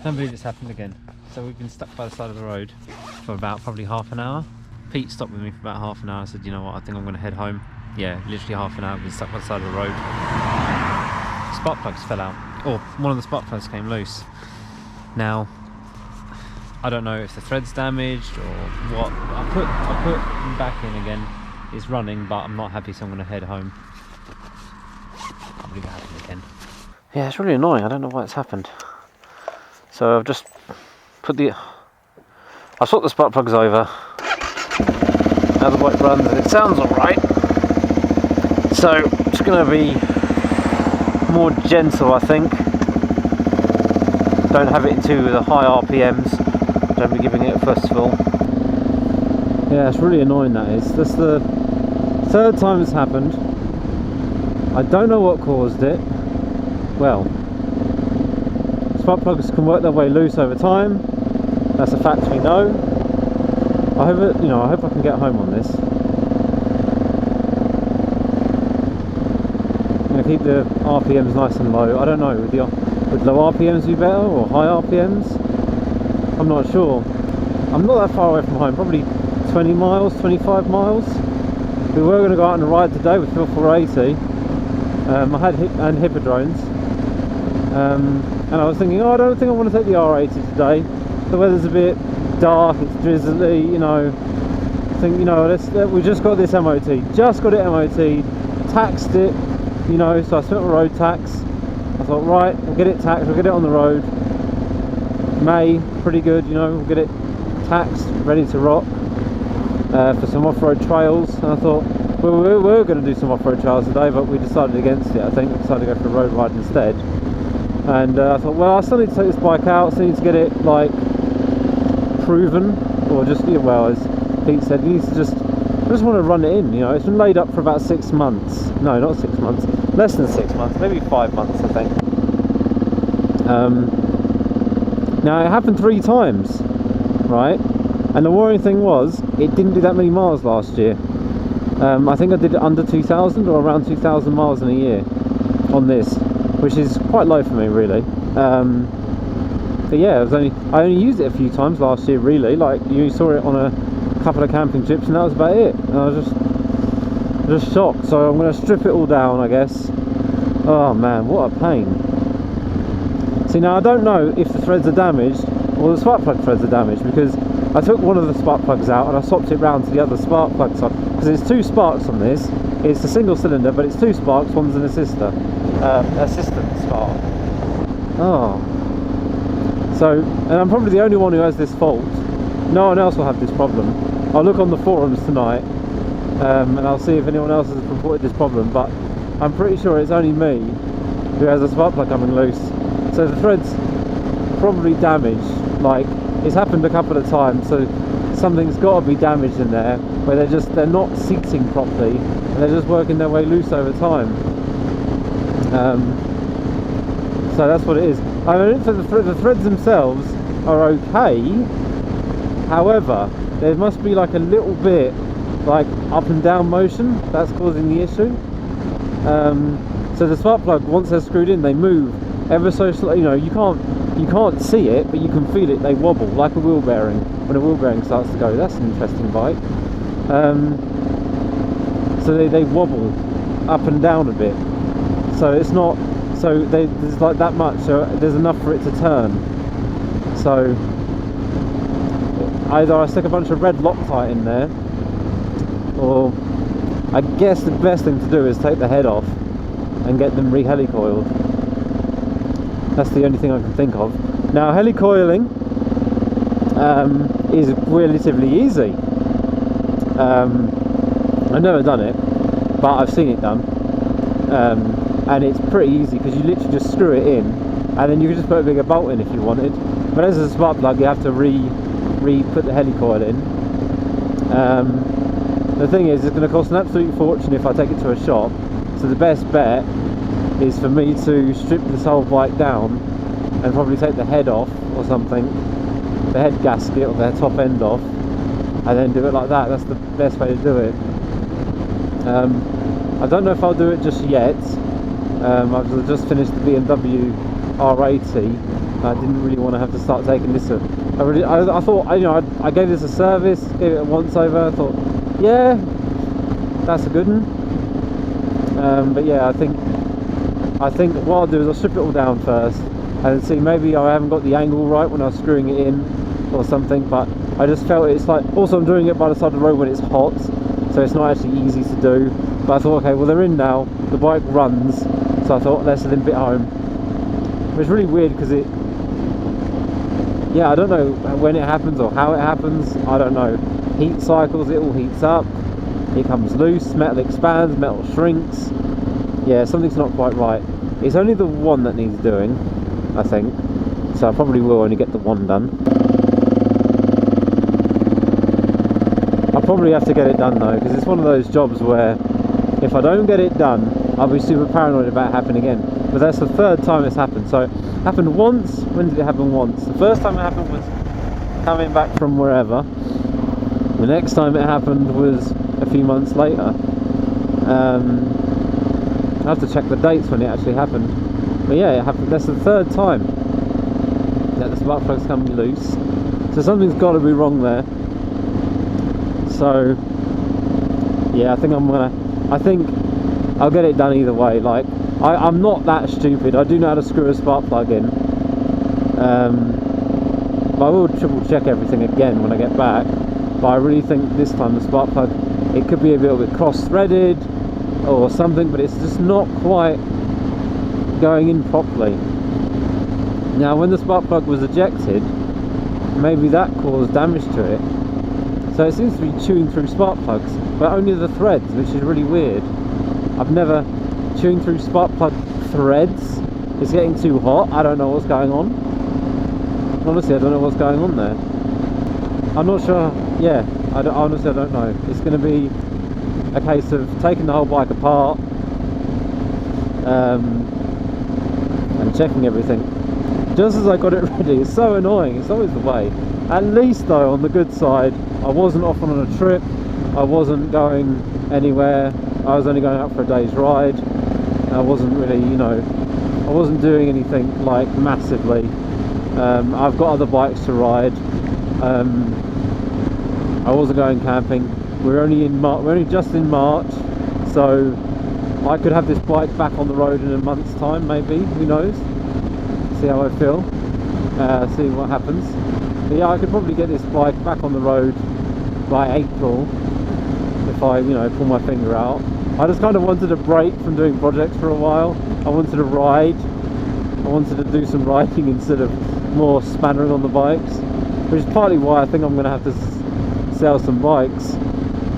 Can't believe it's happened again. So we've been stuck by the side of the road for about probably half an hour. Pete stopped with me for about half an hour. I said, you know what, I think I'm going to head home. Yeah, literally half an hour. We've been stuck by the side of the road. Spark plugs fell out. Or one of the spark plugs came loose. Now, I don't know if the thread's damaged or what. I put them back in again. It's running, but I'm not happy, so I'm going to head home. I can't believe it happened again. Yeah, it's really annoying. I don't know why it's happened. So I've just put I swapped the spark plugs over. Now the bike runs and it sounds alright. So it's going to be more gentle, I think. Don't have it into the high RPMs. Don't be giving it a festival. Yeah, it's really annoying, that is. That's the third time it's happened. I don't know what caused it. Well, spark plugs can work their way loose over time. That's a fact we know. I hope I can get home on this. I'm going to keep the RPMs nice and low. I don't know, would low RPMs be better or high RPMs? I'm not sure. I'm not that far away from home, probably 20 miles, 25 miles. We were going to go out on a ride today with Phil 480. I had hippodromes. And I was thinking, I don't think I want to take the R80 today. The weather's a bit dark, it's drizzly, you know. I think, we just got this MOT. Just got it MOT, taxed it, you know, so I spent my road tax. I thought, right, we'll get it taxed, we'll get it on the road. May, pretty good, you know, we'll get it taxed, ready to rock for some off-road trails. And I thought, well, we were going to do some off-road trails today, but we decided against it. I think we decided to go for a road ride instead. And I thought, well, I still need to take this bike out, still need to get it, like, proven, or just, well, as Pete said, you need to I just want to run it in, you know. It's been laid up for about 6 months. No, not 6 months, less than 6 months, maybe 5 months, I think. Now, it happened 3 times, right? And the worrying thing was, it didn't do that many miles last year. I think I did it under 2,000 or around 2,000 miles in a year on this, which is quite low for me, really. But yeah, I only used it a few times last year, really. Like, you saw it on a couple of camping trips, and that was about it. And I was just shocked. So I'm going to strip it all down, I guess. Oh man, what a pain. See, now I don't know if the threads are damaged or the spark plug threads are damaged, because I took one of the spark plugs out and I swapped it round to the other spark plug side, because it's 2 sparks on this. It's a single cylinder, but it's 2 sparks. One's an assistant spark. Oh. So, and I'm probably the only one who has this fault. No one else will have this problem. I'll look on the forums tonight, and I'll see if anyone else has reported this problem, but I'm pretty sure it's only me who has a spark plug coming loose. So the thread's probably damaged. Like, it's happened a couple of times, so something's got to be damaged in there, where they're not seating properly, and they're just working their way loose over time. So that's what it is. I mean, the threads themselves are okay. However, there must be like a little bit like up and down motion that's causing the issue. So the spark plug, once they're screwed in, they move ever so slowly. You know, you can't see it, but you can feel it. They wobble like a wheel bearing when a wheel bearing starts to go. That's an interesting bike. So they wobble up and down a bit. So it's not. So there's like that much. So there's enough for it to turn. So either I stick a bunch of red Loctite in there, or I guess the best thing to do is take the head off and get them re-helicoiled. That's the only thing I can think of. Now, helicoiling is relatively easy. I've never done it, but I've seen it done, and it's pretty easy, because you literally just screw it in, and then you can just put a bigger bolt in if you wanted. But as a spark plug, you have to put the helicoil in. The thing is, it's going to cost an absolute fortune if I take it to a shop. So the best bet is for me to strip this whole bike down and probably take the head off or something, the head gasket or the top end off, and then do it like that. That's the best way to do it. I don't know if I'll do it just yet. I've just finished the BMW R80, I didn't really want to have to start taking this. I thought, I gave this a service, gave it a once over. I thought, yeah, that's a good one. But yeah, I think what I'll do is I'll strip it all down first and see, maybe I haven't got the angle right when I was screwing it in or something, but I just felt it's like, also I'm doing it by the side of the road when it's hot, so it's not actually easy to do. But I thought, okay, well they're in now, the bike runs, so I thought let's limp it home. It was really weird because I don't know when it happens or how it happens, I don't know. Heat cycles, it all heats up, it comes loose, metal expands, metal shrinks. Yeah, something's not quite right. It's only the one that needs doing, I think, so I probably will only get the one done. I'll probably have to get it done though, because it's one of those jobs where if I don't get it done, I'll be super paranoid about it happening again. But that's the third time it's happened. So it happened once. When did it happen once? The first time it happened was coming back from wherever. The next time it happened was a few months later. I have to check the dates when it actually happened. But yeah, it happened. That's the third time that the spark plug's coming loose. So something's got to be wrong there. So yeah, I think I'll get it done either way. Like, I'm not that stupid. I do know how to screw a spark plug in. But I will triple check everything again when I get back. But I really think this time the spark plug, it could be a little bit cross-threaded or something, but it's just not quite going in properly. Now when the spark plug was ejected, maybe that caused damage to it. So it seems to be chewing through spark plugs, but only the threads, which is really weird. I've never chewing through spark plug threads. It's getting too hot. I don't know what's going on. Honestly, I don't know what's going on there. I'm not sure. Yeah, honestly, I don't know. It's going to be a case of taking the whole bike apart and checking everything. Just as I got it ready, it's so annoying. It's always the way. At least though, on the good side, I wasn't off on a trip. I wasn't going anywhere. I was only going out for a day's ride. I wasn't really, I wasn't doing anything like massively. I've got other bikes to ride. I wasn't going camping. We're only just in March, so I could have this bike back on the road in a month's time, maybe. Who knows? See how I feel. See what happens. But yeah, I could probably get this bike back on the road by April if I, pull my finger out. I just kind of wanted a break from doing projects for a while. I wanted to ride. I wanted to do some riding instead of more spannering on the bikes, which is partly why I think I'm going to have to sell some bikes.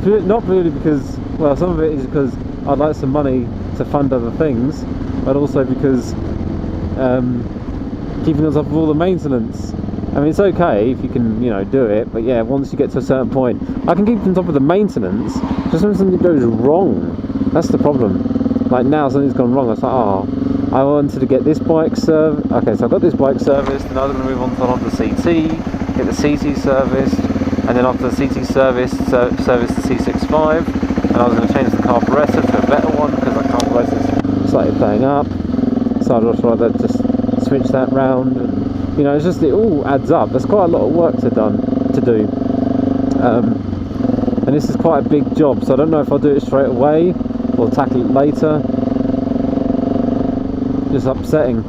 Not really because, well, some of it is because I'd like some money to fund other things, but also because keeping on top of all the maintenance. I mean, it's okay if you can, do it, but yeah, once you get to a certain point, I can keep on top of the maintenance, just when something goes wrong. That's the problem. Like now, something's gone wrong. I was like, oh, I wanted to get this bike serviced. Okay, so I've got this bike serviced, and I was going to move on to the CT, get the CT serviced, and then after the CT service the C65, and I was going to change the carburetor to a better one because the carburetor's slightly playing up. So I'd also rather just switch that round, and it's just, it all adds up. There's quite a lot of work to do, and this is quite a big job, so I don't know if I'll do it straight away or tackle it later. Just upsetting,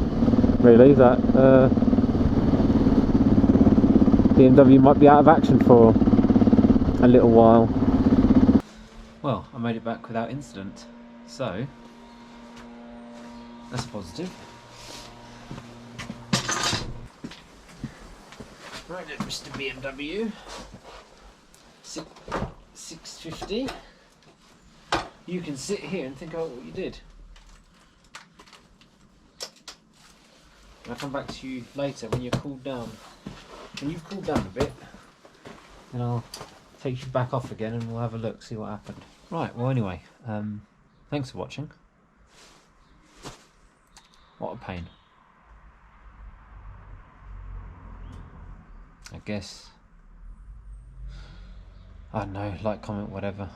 really, that BMW might be out of action for a little while. Well, I made it back without incident, so that's positive. Right then, Mr. BMW 650. You can sit here and think about what you did. I'll come back to you later when you're cooled down. When you've cooled down a bit, then I'll take you back off again and we'll have a look, see what happened. Right, well anyway, thanks for watching. What a pain. I guess, I don't know, like, comment, whatever.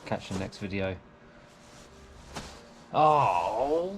Catch you in the next video. Oh.